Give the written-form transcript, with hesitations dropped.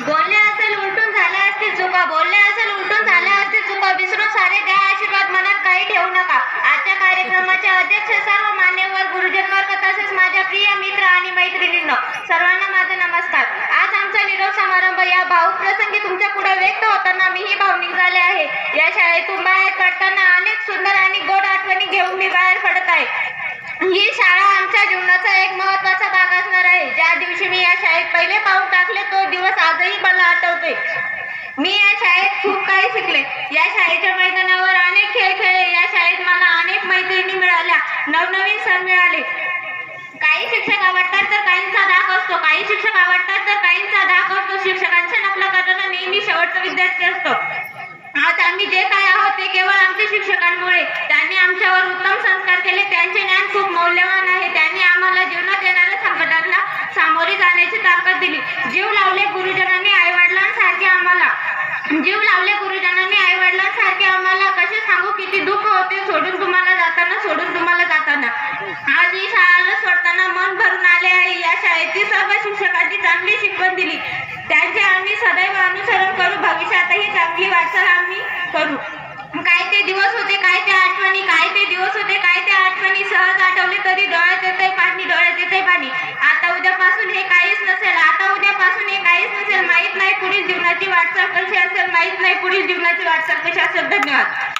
बोलले असेल उलटून झाल्या असतील चुका, बोलले असेल उलटून झाल्या असतील चुका, विसरून सारे द्या आशीर्वाद, मनात काही ठेवू नका. आजच्या कार्यक्रमाचे अध्यक्ष सर्व मान्यवर गुरुजनवर्ग तसेच माझ्या प्रिय मित्र आणि मैत्रिणींनो, सर्वांना माझा नमस्कार. आज आमचा निरोप समारंभ या भावुक प्रसंगी तुमच्या पुढे व्यक्त होताना मीही भावनिक झाले आहे. या शाळेतून बाहेर पडताना अनेक सुंदर आणि गोड आठवणी घेऊन मी बाहेर पडत आहे. ही शाळा आमच्या जीवनाचा एक महत्त्वाचा भाग असणार आहे. ज्या दिवशी मी या शाळेत पहिले पाऊल टाकले तो दिवस आजही मला आठवतोय. मी या शाळेत खूप काही शिकले. या शाळेच्या मैदानावर अनेक खेळ खेळले. या शाळेत मला अनेक मैत्रिणी मिळाल्या, नवनवीन सण मिळाले. काही शिक्षक आवडतात तर काहींचा धाक असतो, काही शिक्षक आवडतात तर काहींचा धाक असतो. शिक्षकांच्या नकला करताना नेहमी शेवटचा विद्यार्थी असतो. आज आम्ही जे काय आहोत ते केवळ आमच्या शिक्षकांमुळे. त्यांनी आमच्यावर उत्तम संस्कार केले. त्यांचे ज्ञान खूप मौल्यवान आहे. त्यांनी आम्हाला जीवनात येणाऱ्या संकटांना सामोरे जाण्याची ताकद दिली. जीव लावले गुरुजनांनी आईवडिलांसारखे आम्हाला. जीव लावले गुरुजनांनी आईवडिलांसारखे आम्हाला. कसे सांगू किती दुःख होते सोडून तुम्हाला जाताना. आज ही शाळा सोडताना मन भरून आले आहे. या शाळेतील सर्व शिक्षकांनी चांगली शिकवण दिली. त्यांचे आम्ही सदैव अनुसरण करू. भविष्यातही चांगली वाटचाल आम्ही करू. काय ते दिवस होते, काय ते आठवणी, काय ते दिवस होते, काय ते आठवणी. सहज आठवले तरी डोळ्यात येते पाणी. आता उद्यापासून हे काहीच नसेल. माहित नाही पुढील जीवनाची वाटचाल कशी असेल. धन्यवाद.